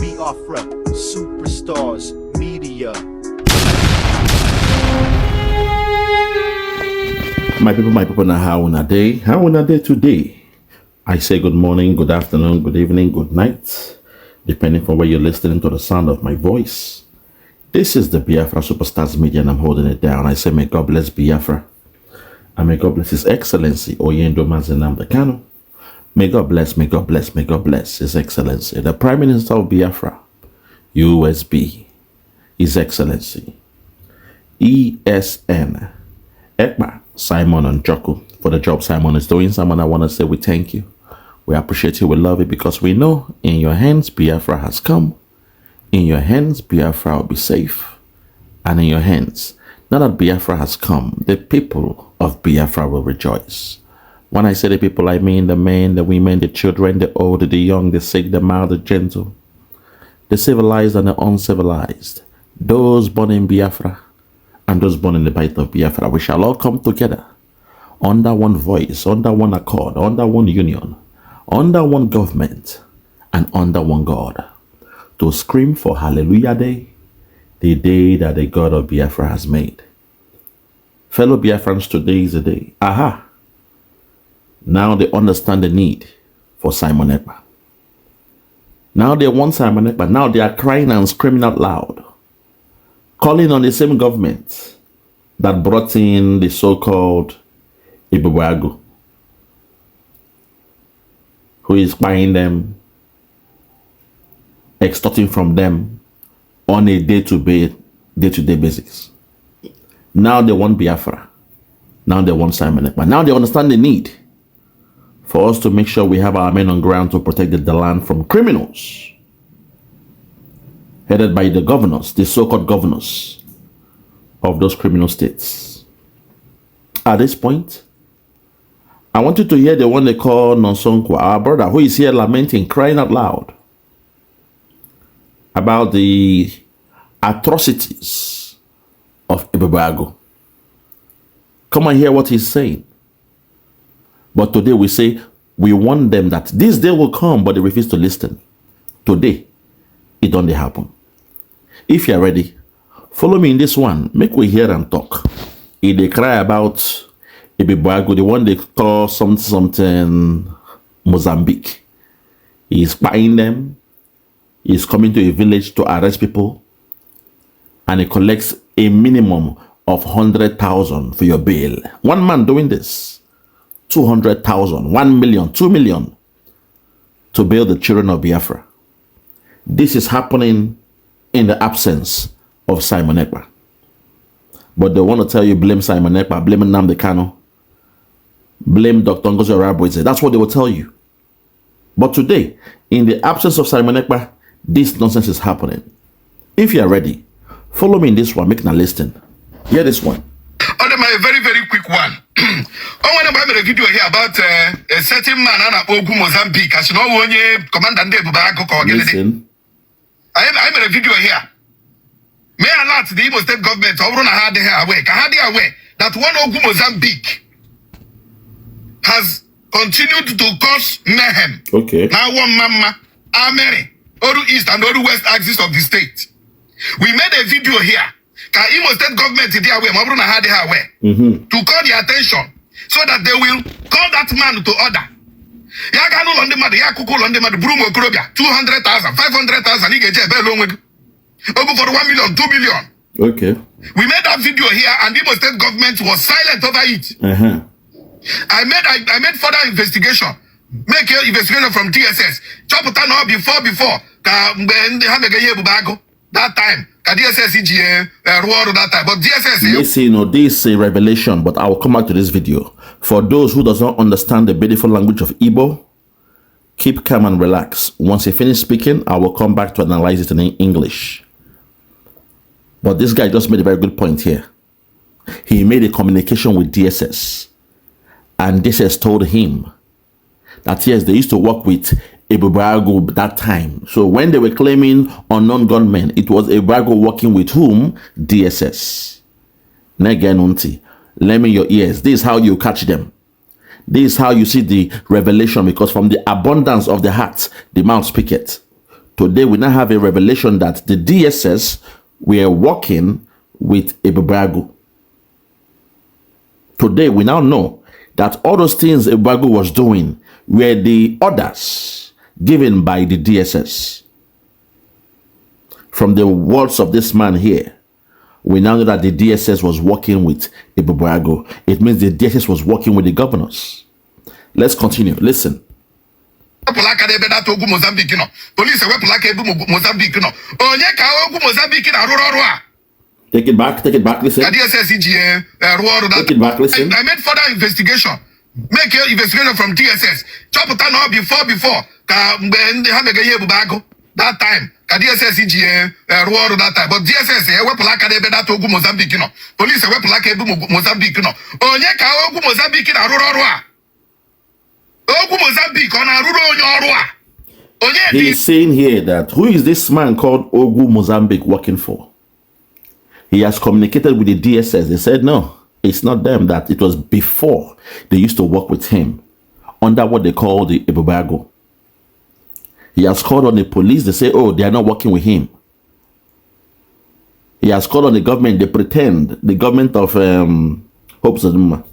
Biafra, superstars, media. My people, now how on a day? How on a day today? I say good morning, good afternoon, good evening, good night, depending on where you're listening to the sound of my voice. This is the Biafra Superstars Media, and I'm holding it down. I say, may God bless Biafra, and may God bless His Excellency Oyendo Mazinam Kanu. May God bless, may God bless, may God bless His Excellency, the Prime Minister of Biafra, USB, His Excellency, ESN, Ekpa, Simon Njoku, for the job Simon is doing. Simon, I want to say we thank you. We appreciate you, we love you, because we know in your hands Biafra has come. In your hands, Biafra will be safe. And in your hands, now that Biafra has come, the people of Biafra will rejoice. When I say the people, I mean the men, the women, the children, the old, the young, the sick, the mild, the gentle, the civilized and the uncivilized, those born in Biafra and those born in the bite of Biafra. We shall all come together under one voice, under one accord, under one union, under one government, and under one God, to scream for Hallelujah Day, the day that the God of Biafra has made. Fellow Biafrans, today is the day. Aha! Now they understand the need for Simon Ekpa. Now they want Simon Ekpa. Now they are crying and screaming out loud, calling on the same government that brought in the so-called Ebubeagu, who is buying them, extorting from them on a day-to-day basis. Now they want Biafra. Now they want Simon Ekpa. Now they understand the need for us to make sure we have our men on ground to protect the land from criminals headed by the governors, the so-called governors of those criminal states. At this point, I want you to hear the one they call Nonso Nkwa, our brother, who is here lamenting, crying out loud about the atrocities of Ebubeagu. Come and hear what he's saying. But today we say we warn them that this day will come, but they refuse to listen. Today, it don't happen. If you're ready, follow me in this one. Make we hear and talk. If they cry about Ebubeagu, the one they call something Mozambique. He's buying them. He's coming to a village to arrest people, and he collects a minimum of 100,000 for your bail. One man doing this. 200,000, 1 million, 2 million to bail the children of Biafra. This is happening in the absence of Simon Ekpa. But they want to tell you blame Simon Ekpa, blame Nnamdi Kanu, blame Dr. Ngozi Orabueze. That's what they will tell you. But today, in the absence of Simon Ekpa, this nonsense is happening. If you are ready, follow me in this one. Make a listen. Hear this one. Under my very quick one. I want to make a video here about a certain man in Ogwu Mozambique. As you know, when you Commander Ebubeagu, Listen. I made a video here. May alert the Igbo state government aware that one Ogwu Mozambique has continued to cause mayhem. Okay. Now AWOMAMMA, Ameri, Oru East and Oru West axis of the state. We made a video here. Imo state government to call the attention so that they will call that man to order. 200,000, 500,000, over for 1 million, 2 million. Okay. We made that video here, and the Imo state government was silent over it. I made further investigation. Make an investigation from TSS. Before that time. But listen, this is a revelation, but I will come back to this video. For those who does not understand the beautiful language of Igbo, keep calm and relax. Once you finish speaking, I will come back to analyze it in English. But this guy just made a very good point here. He made a communication with DSS, and DSS told him that yes, they used to work with Ebubeagu that time. So when they were claiming unknown gunmen, it was Ebubeagu working with whom? DSS. Negenunti. Lend me your ears. This is how you catch them. This is how you see the revelation, because from the abundance of the heart, the mouth speaketh. Today, we now have a revelation that the DSS were working with Ebubeagu. Today, we now know that all those things Ebubeagu was doing were the orders given by the DSS. From the words of this man here, we now know that the DSS was working with Ebubeagu. It means the DSS was working with the governors. Let's continue. Listen. Ogwu Mozambique no. Police Mozambique no. Onye ka Ogwu Mozambique na ruru. Take it back, listen. Take it back, listen. I made further investigation. Make your investigation from DSS. Chop it down before. That time. DSS that time. But DSS Ogwu Mozambique no. Police Mozambique no. Onye ka Ogwu Mozambique na ruru. He is saying here that who is this man called Ogwu Mozambique working for? He has communicated with the DSS. They said no, it's not them, that it was before they used to work with him under what they call the Ebubeagu. He has called on the police. They say, oh, they are not working with him. He has called on the government. They pretend, the government of ADADIOLAMMA.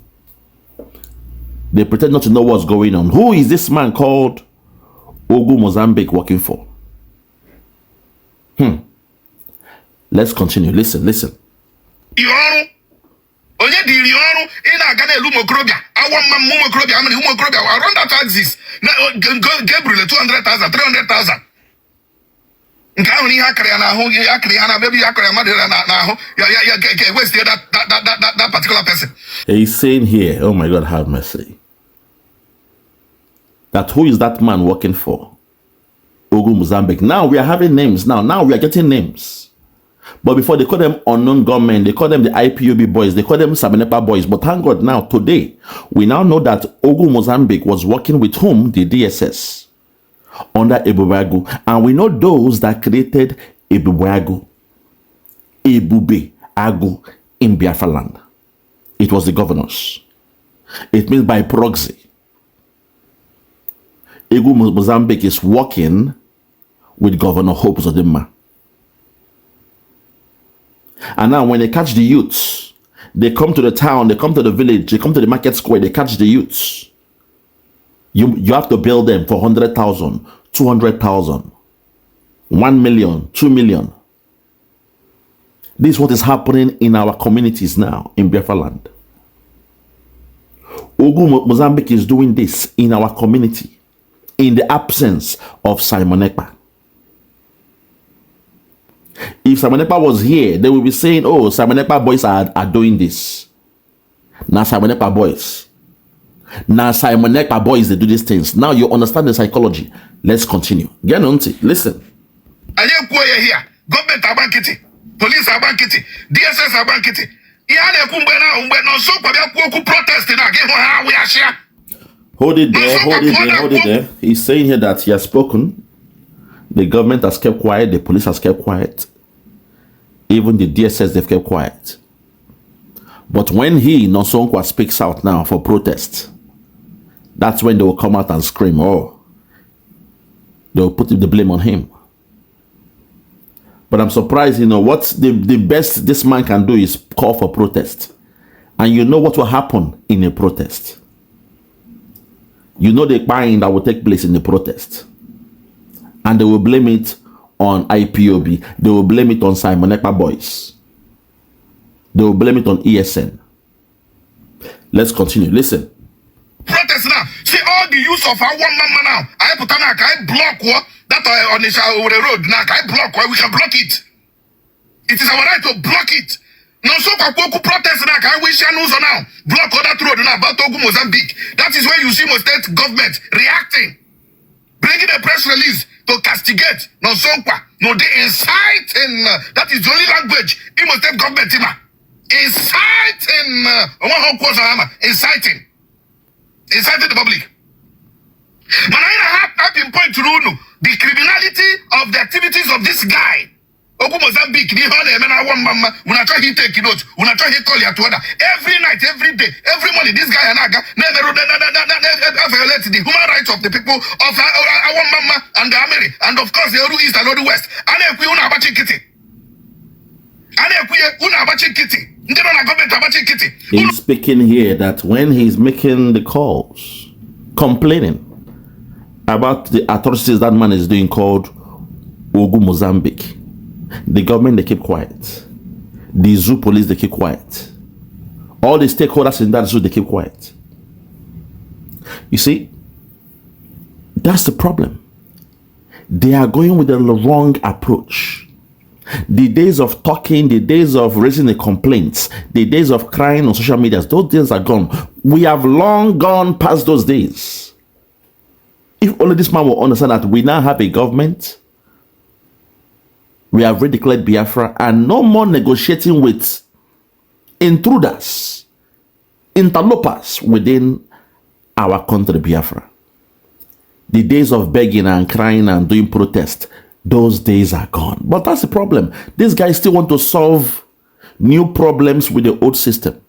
They pretend not to know what's going on. Who is this man called Ogwu Mozambique working for? Let's continue. Listen. Around that axis, Gabriel 200,000, 300,000. That particular person. He's saying here, oh my God, have mercy. That who is that man working for? Ogwu Mozambique. Now we are having names. Now we are getting names. But before, they call them unknown gunmen. They call them the IPOB boys. They call them Sabanepa boys. But thank God now, today, we now know that Ogwu Mozambique was working with whom? The DSS. Under Ebubeagu. And we know those that created Ebubeagu. Ebubeagu in Biafra land. It was the governors. It means by proxy. Ogwu Mozambique is working with Governor Hope Uzodimma. And now when they catch the youths, they come to the town, they come to the village, they come to the market square, they catch the youths. You have to bill them for 100,000, 200,000, 1 million, 2 million. This is what is happening in our communities now in Biafra land. Ogwu Mozambique is doing this in our community in the absence of Simon Ekpa. If Simon Ekpa was here, they will be saying, oh, Simon Ekpa boys are doing this. Now Simon Ekpa boys. Now Simon Ekpa boys, they do these things. Now you understand the psychology. Let's continue. Get on to listen. Government abankiti, police abankiti, DSS abankiti. Hold it there. He's saying here that he has spoken. The government has kept quiet. The police has kept quiet. Even the DSS, they've kept quiet. But when he, Nonso Nkwa, speaks out now for protest, that's when they will come out and scream, oh, they will put the blame on him. But I'm surprised, what the best this man can do is call for protest. And you know what will happen in a protest. You know the buying that will take place in the protest. And they will blame it on IPOB. They will blame it on Simon Ekpa boys. They will blame it on ESN. Let's continue. Listen. Protest now. See all the use of AWOMAMMA now. I put on block what that on the road now. I block we can block it. It is our right to block it. Nonso Nkwa protest now. I wish I know now. Block all that road now about Ogwu Mozambique. That is where you see most state government reacting, bringing a press release to castigate Nonso Nkwa. No, they inciting. That is the only language in most state government. Inciting. Inciting the public. Man, I have pinpoint to the criminality of the activities of this guy, Ogwu Mozambique, ni hone emena AWOMAMMA, unacho he take note, unacho he call ya to order. Every night, every day, every morning, this guy anaga never violate the human rights of the people of AWOMAMMA and the Ameri, and of course the Oru East and Oru West. Anekwi una abachi kiti. Anekwi una abachi kiti. He's speaking here that when he's making the calls, complaining about the atrocities that man is doing called Ogwu Mozambique, the government, they keep quiet. The zoo police, they keep quiet. All the stakeholders in that zoo, they keep quiet. You see, that's the problem. They are going with the wrong approach. The days of talking, the days of raising the complaints, the days of crying on social media, those days are gone. We have long gone past those days. If only this man will understand that we now have a government, we have redeclared Biafra, and no more negotiating with intruders, interlopers within our country, Biafra. The days of begging and crying and doing protest, those days are gone. But that's the problem. These guys still want to solve new problems with the old system.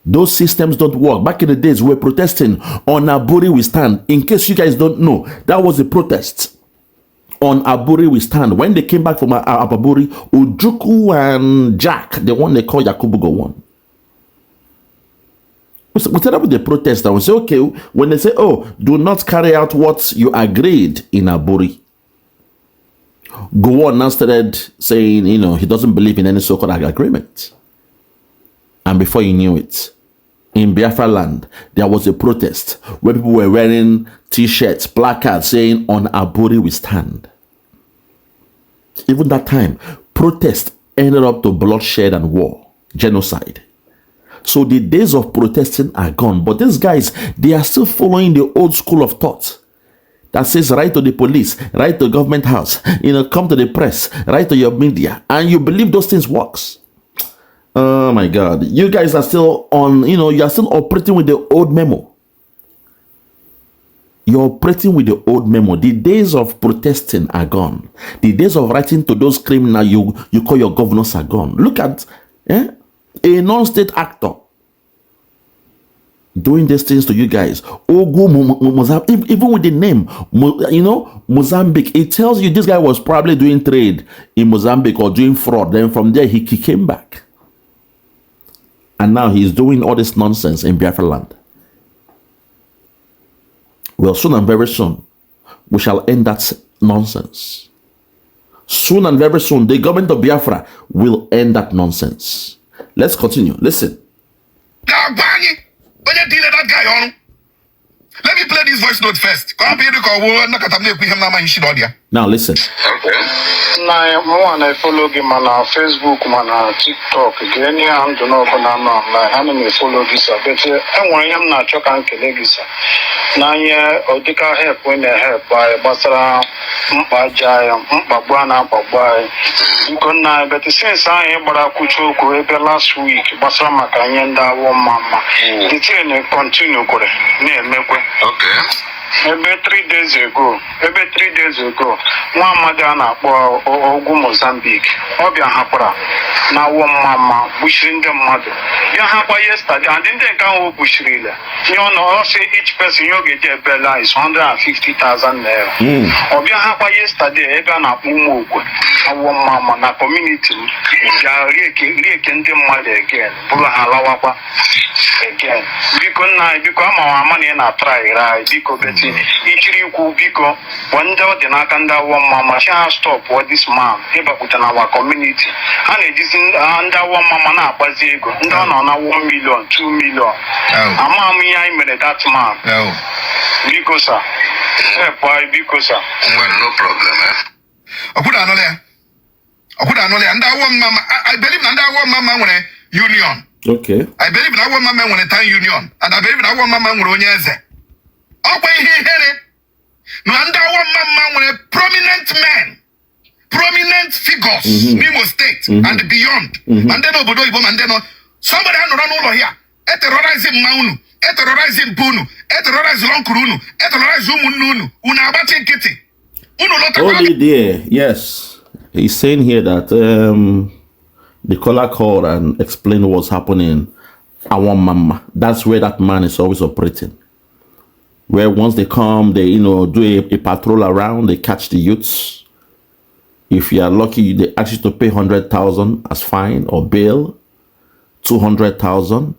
Those systems don't work. Back in the days, we were protesting on Aburi we stand. In case you guys don't know, that was a protest. On Aburi we stand. When they came back from Aburi, Ujuku and Jack, the one they call Yakubu won. We set up with the protest and we say, okay, when they say, oh, do not carry out what you agreed in Aburi. Gowon now started saying, you know, he doesn't believe in any so-called agreement. And before you knew it, in Biafra land, there was a protest where people were wearing t-shirts, placards saying, on Aburi we stand. Even that time, protest ended up to bloodshed and war, genocide. So the days of protesting are gone. But these guys, they are still following the old school of thought that says write to the police, write to government house, you know, come to the press, write to your media, and you believe those things works. Oh my God. You guys are still on, you know, you are still operating with the old memo. You're operating with the old memo. The days of protesting are gone. The days of writing to those criminals you call your governors are gone. Look at a non-state actor doing these things to you guys. Ogwu Mozambique, even with the name, you know, Mozambique, it tells you this guy was probably doing trade in Mozambique or doing fraud. Then from there, he came back. And now he's doing all this nonsense in Biafra land. Well, soon and very soon, we shall end that nonsense. Soon and very soon, the government of Biafra will end that nonsense. Let's continue. Listen. Let me play this voice note first. Now listen. I follow him on Facebook, on TikTok. Any I'm to know I follow this. But I am not choking Kelegisa. Now, Odika help when they help by Basara, Mbajaya, Mbabwana, Babai. But since I am Barakucho, last week, Basra Makanyenda, AWOMAMMA. The chain continue. Okay. About 3 days ago, one Madana for Ogwu Mozambique, Obia Hapra, now AWOMAMMA, bushing the mother. You have yesterday, and then they can Bushrilla. You know, say each person you get a bella is 150,000 naira. Obia Hapa yesterday, Ebana Umuku, AWOMAMMA, na community, Yakin the mother again, Bula Halawapa again. Because our money in a try, right? Because Ichiriku Biko, one day the Nakanda AWOMAMMA shall stop what this man, Eba put in our community. And it is under AWOMAMMA Bazigo, down on 1 million, 2 million. Amami, I made that man. Because, sir. Because, sir. Well, no problem, I put another. And AWOMAMMA, I believe under AWOMAMMA when a union. Okay. I believe in AWOMAMMA when a time union. And I believe in AWOMAMMA when a no, under AWOMAMMA when a prominent figures, Nemo State and beyond. And then Obodo Ibom and then somebody run here. Terrorizing Maunu, terrorizing Bunu, terrorizing Lonkurunu, terrorizing Umununu, Unabachi Kitty. Only there, yes. He's saying here that the caller called and explained what's happening. AWOMAMMA. That's where that man is always operating. Where once they come, they do a patrol around, they catch the youths. If you are lucky, they ask you to pay 100,000 as fine or bail, 200,000.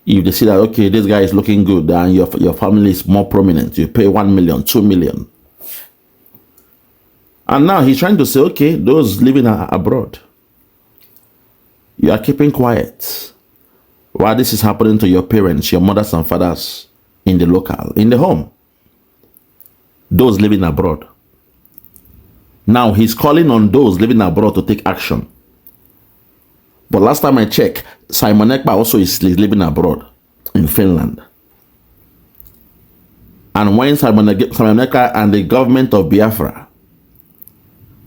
If they see that, okay, this guy is looking good and your family is more prominent, you pay 1 million, 2 million. And now he's trying to say, okay, those living abroad, you are keeping quiet while this is happening to your parents, your mothers and fathers in the local, in the home. Those living abroad. Now he's calling on those living abroad to take action. But last time I checked, Simon Ekpa also is living abroad in Finland. And when Simon Ekpa and the government of Biafra,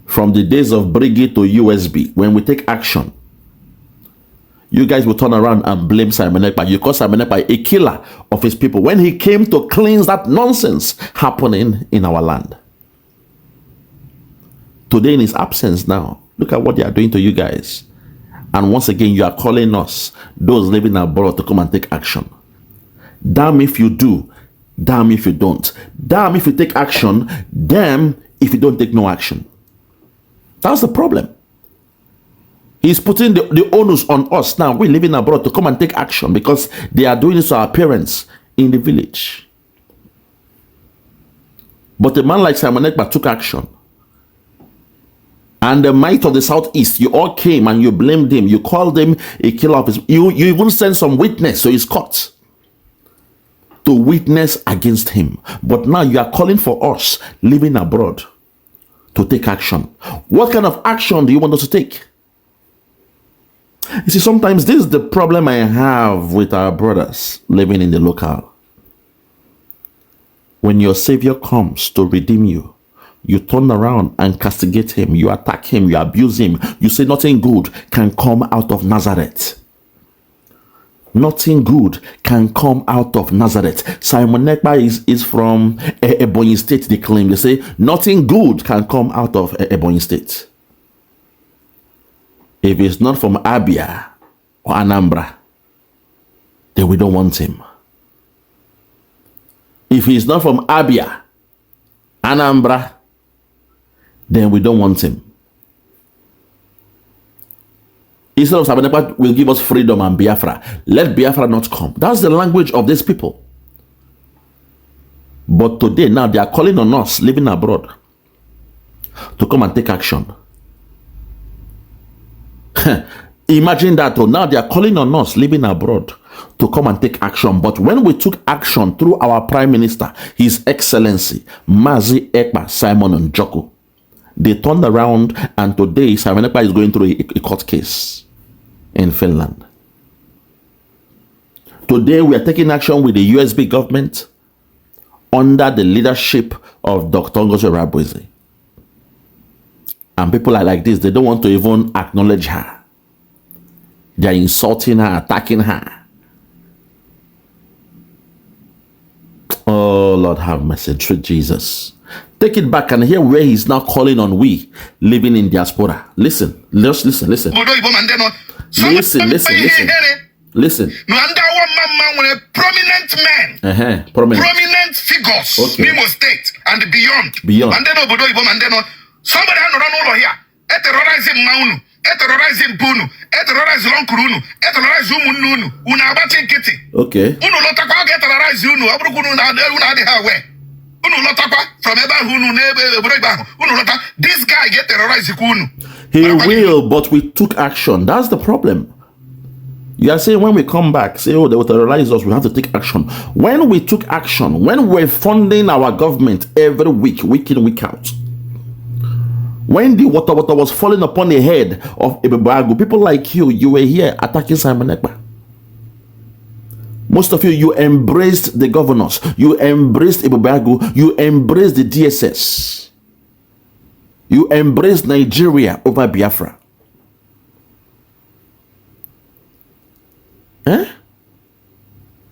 from the days of Brigade to USB, when we take action, you guys will turn around and blame Simon Ekpa. You call Simon Ekpa a killer of his people when he came to cleanse that nonsense happening in our land. Today in his absence now, look at what they are doing to you guys. And once again, you are calling us, those living abroad, to come and take action. Damn if you do. Damn if you don't. Damn if you take action. Damn if you don't take no action. That's the problem. He's putting the onus on us now. We're living abroad to come and take action because they are doing this to our parents in the village. But a man like Simon Ekpa took action. And the might of the southeast, you all came and you blamed him. You called him a killer of his. You even sent some witness to his court to witness against him. But now you are calling for us living abroad to take action. What kind of action do you want us to take? You see, sometimes this is the problem I have with our brothers living in the local. When your Savior comes to redeem you, you turn around and castigate him, you attack him, you abuse him, you say nothing good can come out of Nazareth. Nothing good can come out of Nazareth. Simon Ekpa is from Ebonyi State, they claim. They say nothing good can come out of Ebonyi State. If it's not from Abia or Anambra, then we don't want him. If he's not from Abia, Anambra, then we don't want him. Instead of Simon Ekpa will give us freedom and Biafra, let Biafra not come. That's the language of these people. But today, now they are calling on us living abroad to come and take action. Imagine that. Now they are calling on us living abroad to come and take action. But when we took action through our Prime Minister, His Excellency Mazi Ekpa Simon Njoku, they turned around and today Simon Ekpa is going through a court case in Finland. Today we are taking action with the USB government under the leadership of Dr. Ngozi Rabweze. And people are like this, they don't want to even acknowledge her. They are insulting her, attacking her. Oh, Lord have mercy, through Jesus. Take it back and hear where he's now calling on we living in diaspora. Listen, listen. Listen. No, and AWOMAMMA were prominent men, prominent figures, okay. Nemo State and beyond. And then Obodo Ibom, and then somebody had run over here. Terrorizing Maunu, terrorizing Bunu, terrorizing Lonkurunu, terrorizing Umununu, Unabati Kitty. Okay. Unu Lotaka get terrorized Unu, Abrukunu, Unadi Unu Lotaka from Ebahunu, Unu Lotaka. This guy get terrorized Kunu. He will, but we took action. That's the problem. You are saying when we come back, say, oh, they will terrorize us, we have to take action. When we took action, when we're funding our government every week, week in, week out, when the water was falling upon the head of Ebubeagu, people like you were here attacking Simon Ekpa. Most of you embraced the governors, you embraced Ebubeagu, you embraced the DSS, you embraced Nigeria over Biafra.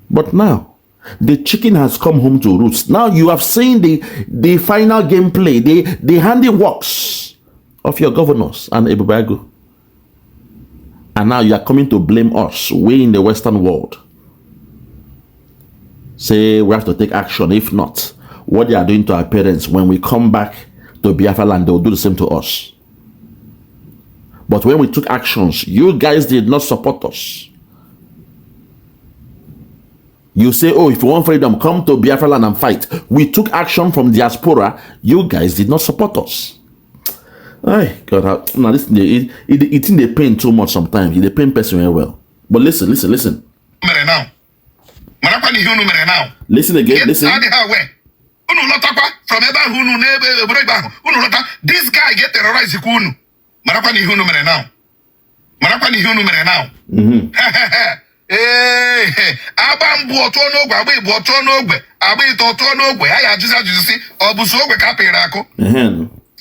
But now the chicken has come home to roost. Now you have seen the final gameplay, the handiworks of your governors and Ebubeagu. And now you are coming to blame us, we in the Western world. Say we have to take action. If not, what they are doing to our parents, when we come back to Biafra land, they will do the same to us. But when we took actions, you guys did not support us. You say, oh, if you want freedom, come to Biafra land and fight. We took action from diaspora. You guys did not support us. Ay, God, now listen, it in the pain too much sometimes. It the pain person very well. But listen. Listen again, listen. This guy get terrorized.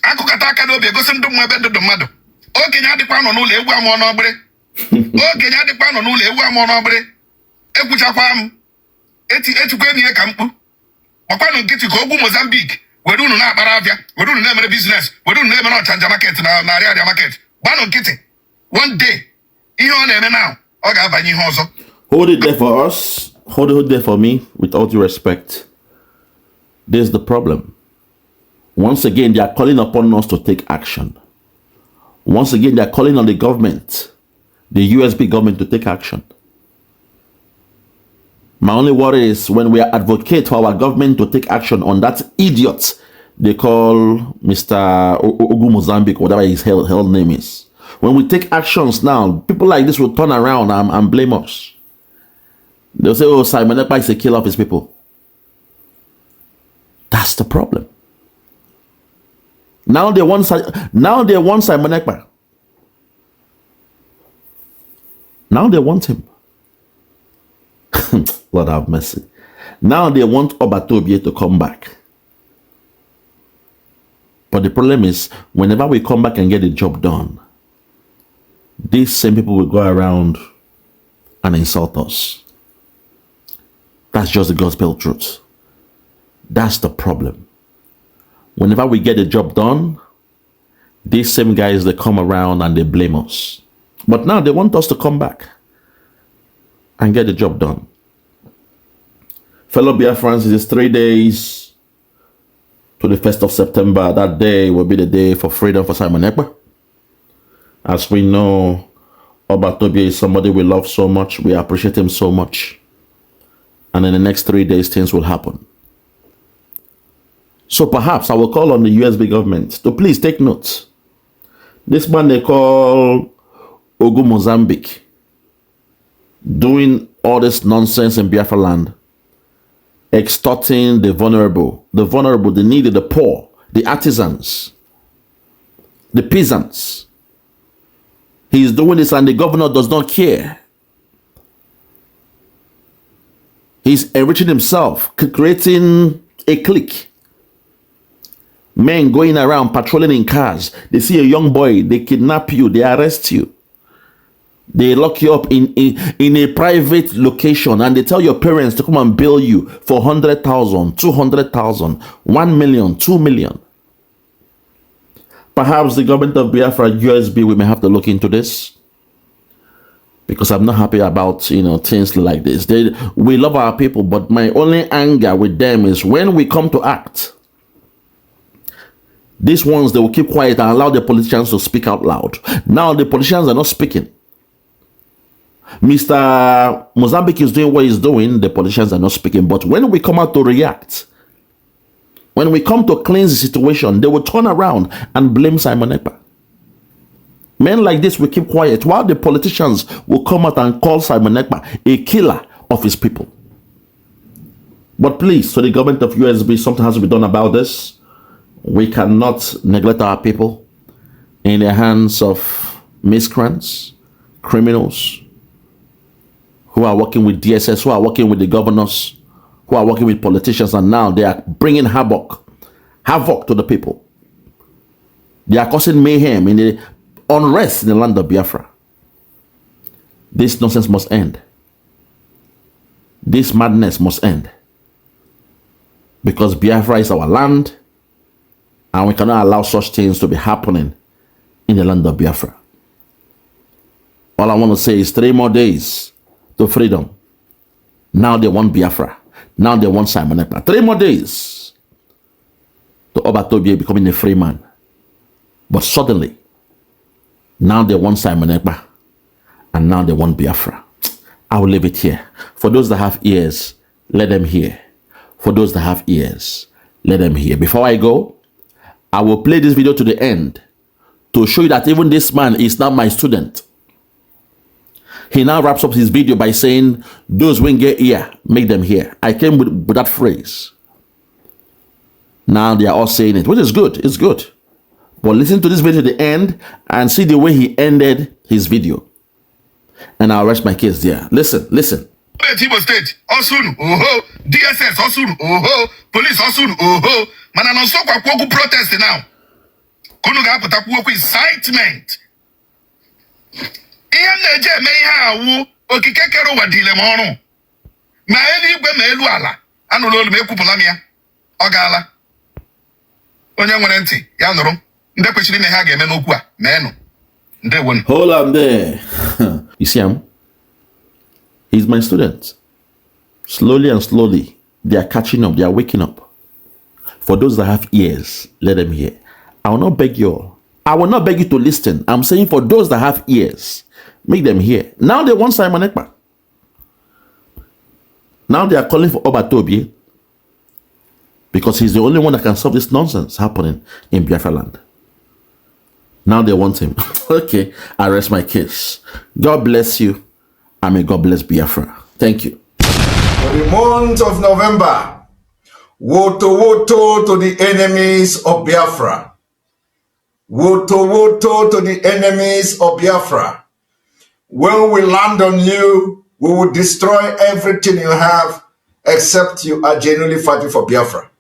Akụkata no be gosi ndụ mmebe ndụ mmadụ. Okenye adịkwa nọ n'ụlọ egwu amụ n'ọgbịrị. Okenye adịkwa nọ n'ụlọ egwu amụ n'ọgbịrị. Ekwuchakwa m. Etukwe m ihe ka mkpu. Ọkwanụ nkịtị ka Ogwu Mozambique were unu na-akpara abịa, were unu na-emere business, were unu na-emere ọchanja market na arịa market. Gbanụ nkịtị. One day, ihe ọ na-eme now, ọ ga-abanye ihe ọzọ. Hold it there for us. Hold it there for me, with all due respect. There's the problem. Once again, they are calling upon us to take action. Once again, they are calling on the government, the USB government, to take action. My only worry is when we advocate for our government to take action on that idiot they call Mr. Ogwu Mozambique, whatever his hell name is. When we take actions now, people like this will turn around and blame us. They'll say, oh, Simon Ekpa is a killer of his people. That's the problem. Now they want Simon Ekpa. Now they want him. Lord have mercy. Now they want Obatobie to come back. But the problem is, whenever we come back and get the job done, these same people will go around and insult us. That's just the gospel truth. That's the problem. Whenever we get the job done, these same guys, they come around and they blame us. But now they want us to come back and get the job done. Fellow BIAFRANS, it is 3 days to the 1st of September. That day will be the day for freedom for Simon Ekpa. As we know, Obatobie is somebody we love so much. We appreciate him so much. And in the next 3 days, things will happen. So perhaps I will call on the USB government to please take note. This man they call Ogwu Mozambique, doing all this nonsense in Biafra land, extorting the vulnerable, the needy, the poor, the artisans, the peasants. He is doing this and the governor does not care. He's enriching himself, creating a clique. Men going around patrolling in cars. They see a young boy, they kidnap you, they arrest you. They lock you up in a private location and they tell your parents to come and bill you for 100,000, 200,000, 1 million, 2 million. Perhaps the government of Biafra, USB, we may have to look into this. Because I'm not happy about, things like this. We love our people, but my only anger with them is when we come to act. These ones, they will keep quiet and allow the politicians to speak out loud. Now the politicians are not speaking. Mr. Mozambique is doing what he's doing. The politicians are not speaking. But when we come out to react, when we come to cleanse the situation, they will turn around and blame Simon Ekpa. Men like this will keep quiet while the politicians will come out and call Simon Ekpa a killer of his people. But please, so the government of USB, something has to be done about this. We cannot neglect our people in the hands of miscreants, criminals, who are working with DSS, who are working with the governors, who are working with politicians, and now they are bringing havoc to the people. They are causing mayhem in the unrest in the land of Biafra. This nonsense must end. This madness must end. Because Biafra is our land, and we cannot allow such things to be happening in the land of Biafra. All I want to say is 3 more days to freedom. Now they want Biafra. Now they want Simon Ekpa. 3 more days to Obatobie becoming a free man. But suddenly, now they want Simon Ekpa. And now they want Biafra. I will leave it here. For those that have ears, let them hear. For those that have ears, let them hear. Before I go, I will play this video to the end to show you that even this man is not my student. He now wraps up his video by saying, those who get ear, make them hear. I came with that phrase. Now they are all saying it, which is good. It's good. But listen to this video to the end and see the way he ended his video. And I'll rest my case there. Listen. Igbo State, Osun, oho, DSS, Osun, oho, police, Osun, oho. Mana Nonso Nkwa Cries protest now. Kunu ga apụta kwuokwu incitement. Ihe na-eje eme ihe awụ okike kere ụwa dile m ọrụ. Ma eluigwe ma elu ala. Anụrụ olu m ekwupụla m ya. Ọ gaala. Onye nwere ntị ya nụrụ. Ndị kwesịrị ime ha ga-eme n'okwu a meenụ. Ndewonu. Hold on there. You see him? He's my student. Slowly and slowly, they are catching up. They are waking up. For those that have ears, let them hear. I will not beg you all. I will not beg you to listen. I'm saying for those that have ears, make them hear. Now they want Simon Ekpa. Now they are calling for Obatobie because he's the only one that can solve this nonsense happening in Biafra land. Now they want him. Okay, I rest my case. God bless you. I may God bless Biafra. Thank you. For the month of November, woto to the enemies of Biafra. Woto to the enemies of Biafra. When we land on you, we will destroy everything you have except you are genuinely fighting for Biafra.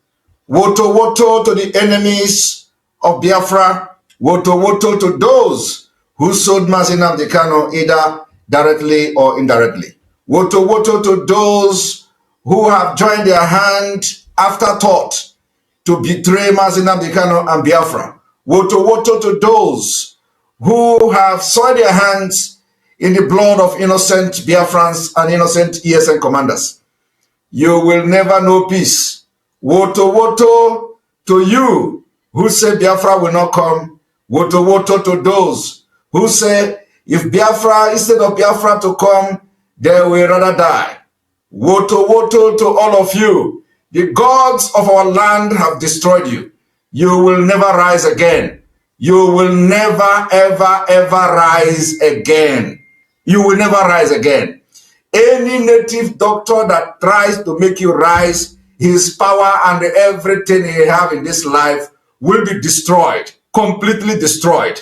Woto to the enemies of Biafra. Woto to those who sold Mazi Nnamdi Kanu either directly or indirectly. Woto to those who have joined their hand afterthought to betray Mazi Nnamdi Kanu and Biafra. Woto to those who have soiled their hands in the blood of innocent Biafrans and innocent ESN commanders. You will never know peace. Woto to you who say Biafra will not come. Woto to those who say if Biafra, instead of Biafra to come, they will rather die. Woto to all of you. The gods of our land have destroyed you. You will never rise again. You will never, ever rise again. You will never rise again. Any native doctor that tries to make you rise, his power and everything he have in this life will be destroyed, completely destroyed.